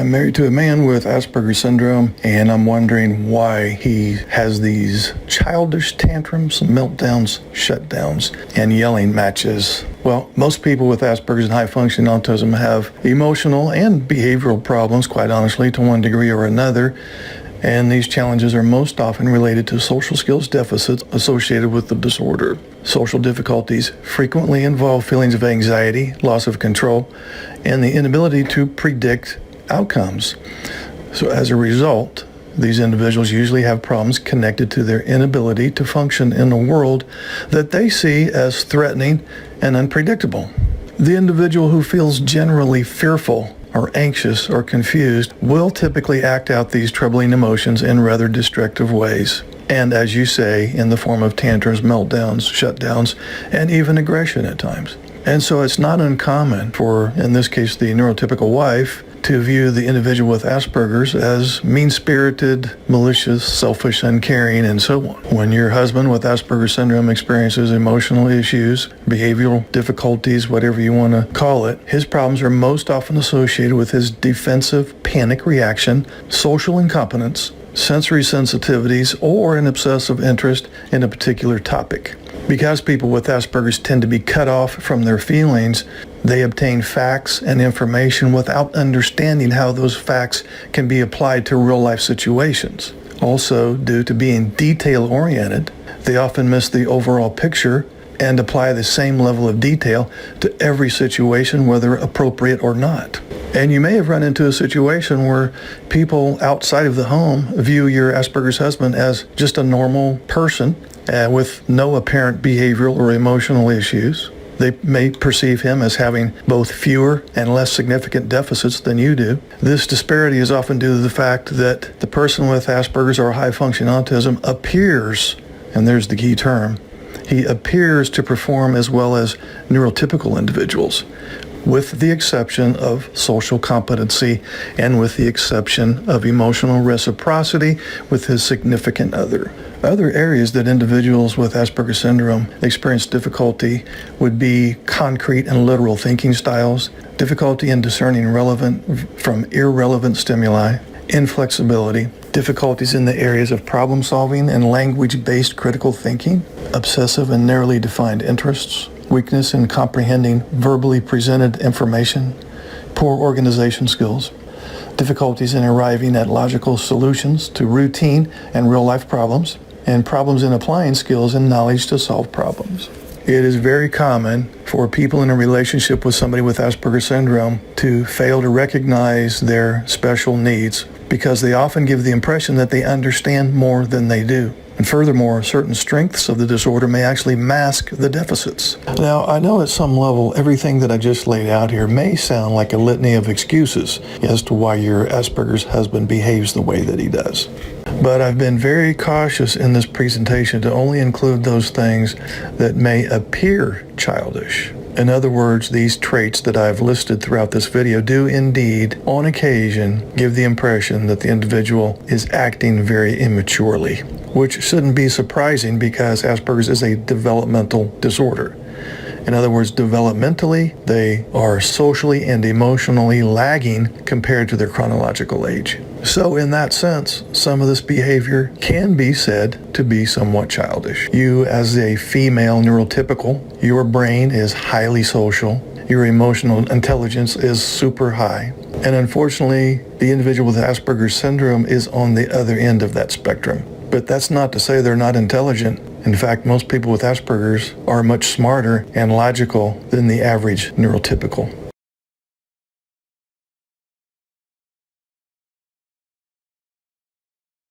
I'm married to a man with Asperger's syndrome, and I'm wondering why he has these childish tantrums, meltdowns, shutdowns, and yelling matches. Well, most people with Asperger's and high-functioning autism have emotional and behavioral problems, quite honestly, to one degree or another. And these challenges are most often related to social skills deficits associated with the disorder. Social difficulties frequently involve feelings of anxiety, loss of control, and the inability to predict outcomes. So as a result, these individuals usually have problems connected to their inability to function in a world that they see as threatening and unpredictable. The individual who feels generally fearful or anxious or confused will typically act out these troubling emotions in rather destructive ways. And as you say, in the form of tantrums, meltdowns, shutdowns, and even aggression at times. And so it's not uncommon for, in this case, the neurotypical wife to view the individual with Asperger's as mean-spirited, malicious, selfish, uncaring, and so on. When your husband with Asperger's syndrome experiences emotional issues, behavioral difficulties, whatever you want to call it, his problems are most often associated with his defensive panic reaction, social incompetence, sensory sensitivities, or an obsessive interest in a particular topic. Because people with Asperger's tend to be cut off from their feelings, they obtain facts and information without understanding how those facts can be applied to real-life situations. Also, due to being detail-oriented, they often miss the overall picture and apply the same level of detail to every situation, whether appropriate or not. And you may have run into a situation where people outside of the home view your Asperger's husband as just a normal person with no apparent behavioral or emotional issues. They may perceive him as having both fewer and less significant deficits than you do. This disparity is often due to the fact that the person with Asperger's or high-functioning autism appears, and there's the key term, he appears to perform as well as neurotypical individuals, with the exception of social competency and with the exception of emotional reciprocity with his significant other. Other areas that individuals with Asperger's syndrome experience difficulty would be concrete and literal thinking styles, difficulty in discerning relevant from irrelevant stimuli, inflexibility, difficulties in the areas of problem solving and language-based critical thinking, obsessive and narrowly defined interests, weakness in comprehending verbally presented information, poor organization skills, difficulties in arriving at logical solutions to routine and real-life problems, and problems in applying skills and knowledge to solve problems. It is very common for people in a relationship with somebody with Asperger's syndrome to fail to recognize their special needs because they often give the impression that they understand more than they do. And furthermore, certain strengths of the disorder may actually mask the deficits. Now, I know at some level, everything that I just laid out here may sound like a litany of excuses as to why your Asperger's husband behaves the way that he does. But I've been very cautious in this presentation to only include those things that may appear childish. In other words, these traits that I've listed throughout this video do indeed, on occasion, give the impression that the individual is acting very immaturely, which shouldn't be surprising because Asperger's is a developmental disorder. In other words, developmentally, they are socially and emotionally lagging compared to their chronological age. So in that sense, some of this behavior can be said to be somewhat childish. You, as a female neurotypical, your brain is highly social. Your emotional intelligence is super high. And unfortunately, the individual with Asperger's syndrome is on the other end of that spectrum. But that's not to say they're not intelligent. In fact, most people with Asperger's are much smarter and logical than the average neurotypical.